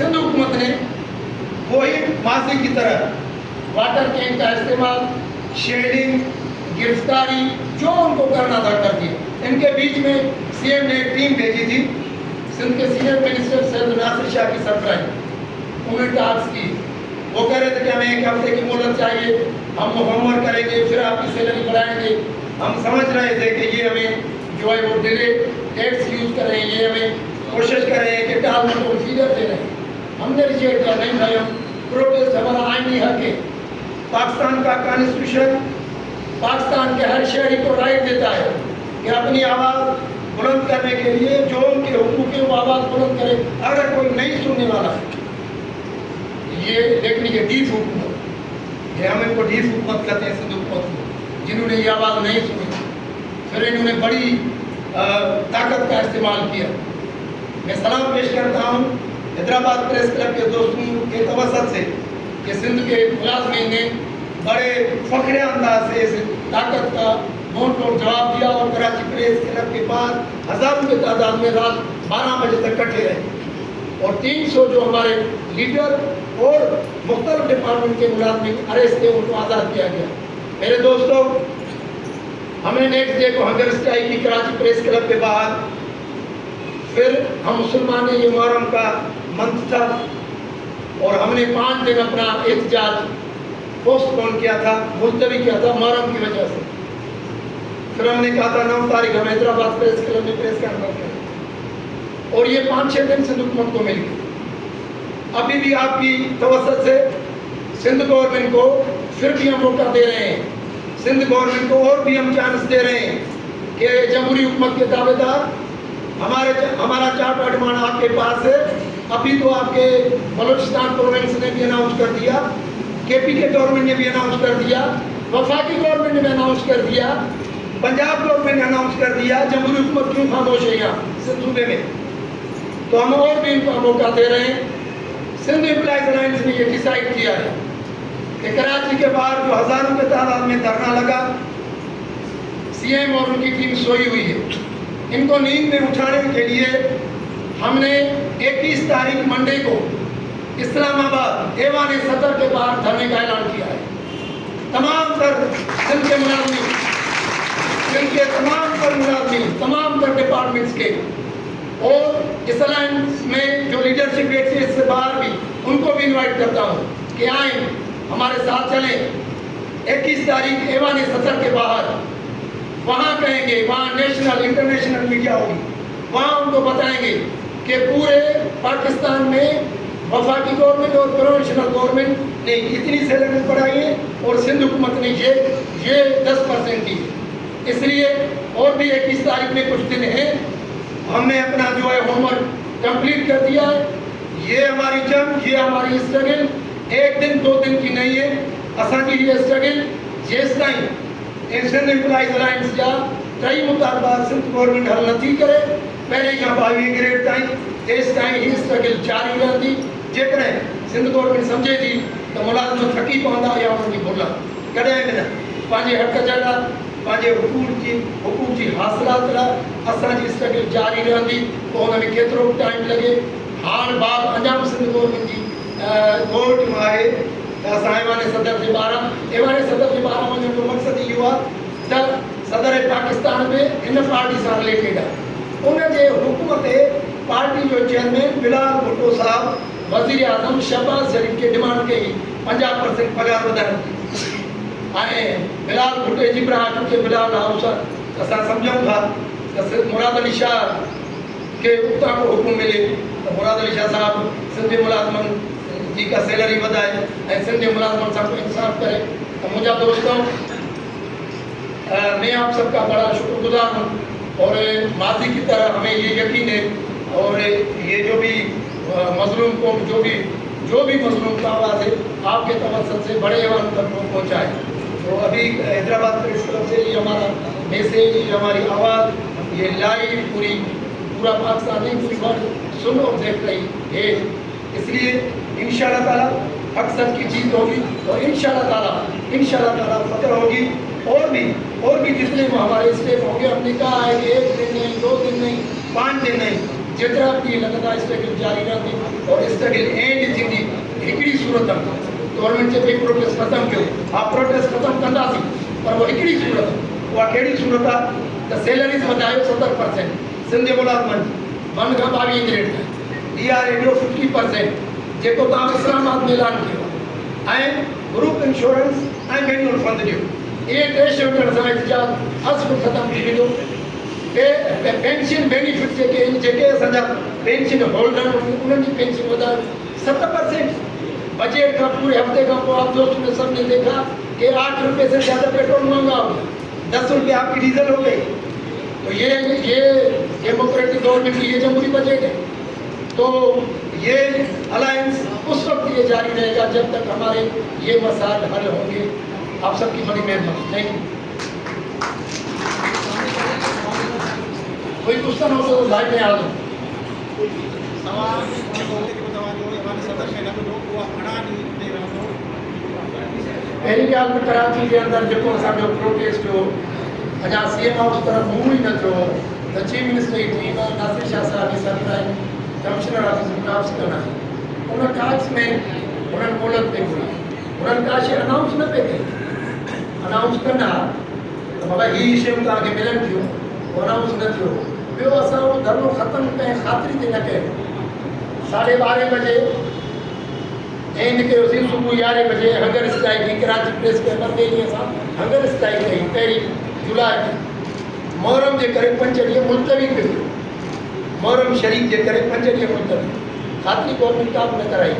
सिंध हुकूमत ने वही माजी की तरह वाटर कैंप का इस्तेमाल, शेडिंग, गिरफ्तारी जो उनको करना था कर दिया। इनके बीच में सीएम ने एक टीम भेजी थी, सिंध के सीनियर मिनिस्टर सैयद नासिर शाह की सरबराही, उन्होंने टास्क की। वो कह रहे थे कि हमें 1 हफ्ते की मोहलत चाहिए, हम होमवर्क करेंगे, फिर आपकी सैलरी बढ़ाएंगे। हम समझ रहे थे कि ये हमें जो है वो डिले डेट्स यूज़ कर रहे हैं, ये हमें कोशिश कर रहे हैं कि टालने को फीडर दे रहे हैं। हमने रिजेक्ट किया, नहीं भाई, हम प्रोटेस्ट हमारा आईनी हक है। पाकिस्तान का कॉन्स्टिट्यूशन पाकिस्तान के हर शहरी को राइट देता है कि अपनी आवाज़ बुलंद करने के लिए जो उनके हुकूक है वो आवाज़ बुलंद करे। अगर कोई नहीं सुनने वाला है, ये देख लीजिए डीफ हुकूमत, ये हम इनको डीफ हुकूमत कहते हैं, सिंध हुकूमत को, जिन्होंने ये आवाज़ नहीं सुनी, फिर इन्होंने बड़ी ताकत का इस्तेमाल किया। मैं सलाम पेश करता हूँ हैदराबाद प्रेस क्लब के दोस्तों के तवसत से कि सिंध के मुलाजमीन ने बड़े फखरे अंदाज से इस ताकत का मुंह तोड़ जवाब दिया और कराची प्रेस क्लब के पास हज़ारों की तादाद में रात 12 बजे तक इकट्ठे रहे और 300 जो हमारे लीडर और मुख्तलिफ डिपार्टमेंट के मुलाजमीन अरेस्ट थे उनको आज़ाद किया गया। मेरे दोस्तों, हमें नेक्स्ट डे को हंगर स्ट्राइक की कराची प्रेस क्लब के बाद, फिर हम मुसलमान ने ये मुहर्रम का मंथ था और हमने 5 दिन अपना एहतजाज पोस्टपोन किया था, मुलतवी किया था मुहर्रम की वजह से। फिर हमने कहा था 9 तारीख हम हैदराबाद प्रेस क्लब में प्रेस कॉन्फ्रेंस करें और ये 5-6 दिन सिंध हुकूमत को मिल गए। अभी भी आपकी तवसत से सिंध गवर्नमेंट को फिर भी हम मौका दे रहे हैं, सिंध गवर्नमेंट को और भी हम चांस दे रहे हैं कि जमहूरी हुकूमत के दावेदार हमारा चार्ट डिमांड आपके पास है। अभी तो आपके बलूचिस्तान प्रोविंस ने भी अनाउंस कर दिया, केपी के गवर्नमेंट ने भी अनाउंस कर दिया, वफाकी गवर्नमेंट ने भी अनाउंस कर दिया, पंजाब गवर्नमेंट ने अनाउंस कर दिया। जमहूरी हुकूमत क्यों खामोश है यहाँ सिंध सूबे में? तो हम और भी इनको मौका दे रहे हैं। सिंध एम्प्लॉइज अलायंस ने ये डिसाइड किया है कि कराची के बाहर जो हज़ारों की तादाद में धरना लगा, सीएम और उनकी टीम सोई हुई है, इनको नींद में उठाने के लिए हमने 21 तारीख मंडे को इस्लामाबाद ऐवान सदर के बाहर धरने का ऐलान किया है। तमाम तर सिंध के मुलाजमीन, सिंध के तमाम तर मुलाजमीन, तमाम तर डिपार्टमेंट्स के और इस अलायंस में जो लीडरशिप है इससे बाहर भी, उनको भी इन्वाइट करता हूँ कि आए हमारे साथ चलें। 21 तारीख ऐवान सदर के बाहर, वहाँ कहेंगे, वहाँ नेशनल इंटरनेशनल मीडिया होगी, वहाँ उनको बताएंगे कि पूरे पाकिस्तान में वफाकी गवर्नमेंट और प्रोविंशनल गवर्नमेंट ने इतनी सैलरी बढ़ाई है और सिंध हुकूमत ने ये 10% दी। इसलिए और भी 21 तारीख में कुछ दिन हैं, हमने अपना जो है होमवर्क कंप्लीट कर दिया है। ये हमारी जंग, ये हमारी स्ट्रगल 1 दिन 2 दिन की नहीं है। असांजी ये स्ट्रगल जेस ताईं सिंध एम्प्लॉइज अलायंस जा कई मुतालबात सिंध गवर्नमेंट हल नथी करे, पहले खां 22 ग्रेड ताईं तेस ताईं ही स्ट्रगल जारी रहंदी। जेकॾहिं सिंध गवर्नमेंट सम्झे थी त मुलाज़िम थकी पवंदा या उन्हनि जी भुल आहे, कॾहिं बि न। पंहिंजे हक़ जे लाइ, पंहिंजे हुकूक जी हासिलात लाइ असांजी स्ट्रगल जारी रहंदी, पोइ हुन में केतिरो बि टाइम लॻे। हाणे बात अञा बि सिंध गवर्नमेंट जी गोल्ड में आहे त असां ऐवान सदर जे ॿाहिरां वञण जो मक़सदु इहो आहे त सदर पाकिस्तान में हिन पार्टी सां रिलेटेड आहे। उनजे हुकुम ते पार्टी जो चेयरमैन बिलाल भुट्टो साहब वज़ीर आज़म शहबाज शरीफ के डिमांड कई 50% पगार वधाइण जी। ऐं बिलाल भुट्टे जी ब्रांच के बिलाल हाउस असां सम्झूं था त मुराद अली शाह के उतां को हुकुम मिले तो मुराद अली शाह साहब सिंधी मुलाजमन जी का सैलरी वधाए ऐं सिंधी मुलाजमन सां को इंसाफ करे। तो मुझा दोस्तों, मैं आप सबका बड़ा शुक्रगुजार हूँ और माजी की तरह हमें ये यकीन है और ये जो भी मजलूम को जो भी मजलूम का आवाज़ है आपके तवज्जुह से बड़े ऐवान तक पहुँचाए। तो अभी हैदराबाद प्रेस क्लब से ये हमारा मैसेज, ये हमारी आवाज़, ये लाइव पूरा पाकिस्तान नहीं पूरी वर्ल्ड सुन और देख रही है। इसलिए इंशाअल्लाह ताला हक सच की जीत होगी और इंशाअल्लाह ताला फतह होगी। और भी जितने हमारे स्टेप होंगे, हमने कहा है कि 1 दिन नहीं, 2 दिन नहीं, 5 दिन नहीं, जितना भी लगातार स्ट्रगल जारी रहती और स्ट्रगल एंड थींदी हिकिड़ी सूरत में गवर्नमेंट चए पई प्रोटेस्ट ख़तमु कयो हा प्रोटेस्ट ख़तमु कंदासीं पर वो हिकिड़ी सूरत उहा कहिड़ी सूरत आहे त सैलरीज़ वधायो 70% सिंध मुलाज़िमनि वन खां 22 ग्रेड ताईं DRA ॾियो 50% जेको तव्हां इस्लामाबाद में ऐलान कयो आहे ऐं ग्रुप इंश्योरेंस ऐं मैन्युअल फंड ॾियो इहे टे शयूं ॾियण सां एहतिजाज असुलु ख़तमु थी वेंदो पेंशन बेनिफिट जेके असांजा पेंशन होल्डर उन्हनि जी पेंशन वधायो 7%। बजट का पूरे हफ्ते का आप दोस्तों ने सबने देखा कि 8 रुपए से ज़्यादा पेट्रोल महंगा हो गया, 10 रुपये आपकी डीजल हो गई। तो ये डेमोक्रेटिक गवर्नमेंट की ये जमहूरी बजट है। तो ये अलायंस उस वक्त ये जारी रहेगा जब तक हमारे ये मसाइल हल होंगे। आप सबकी बड़ी मेहरबानी। Thank you. कोई क्वेश्चन हो तो लाइव में आ जाओ। पहली ॻाल्हि त कराची जे अंदरि जेको असांजो प्रोटेस्ट हो अञा CM हाउस तरफ़ मुंहुं ई न थियो त चीफ मिनिस्टर जी टीम नासिर शाह साहब जी सरकार कमिश्नर ऑफिस में टास्क कंदा आहिनि उन टास्क में उन्हनि मोहलत पे घुरी उन्हनि का शइ अनाउंस न पे कई। अनाउंस कंदा त बाबा हीअ शयूं तव्हांखे मिलनि थियूं उहो अनाउंस न थियो। ॿियो असां उहो धरनो ख़तमु कंहिं ख़ातिरी ते न कयो। 12:30 बजे एंड कयोसीं, सुबुह 11 बजे हंगर स्ट्राइक की कराची प्रेस पेपर ते ॾींहं असां हंगर स्ट्राइक कई 1 जुलाई में। मुहर्रम जे करे 5 ॾींहं मुलतवी कयो। मुहर्रम शरीफ़ जे करे 5 ॾींहं मुलतवी। ख़ातिरी गवर्नमेंट का बि न कराई।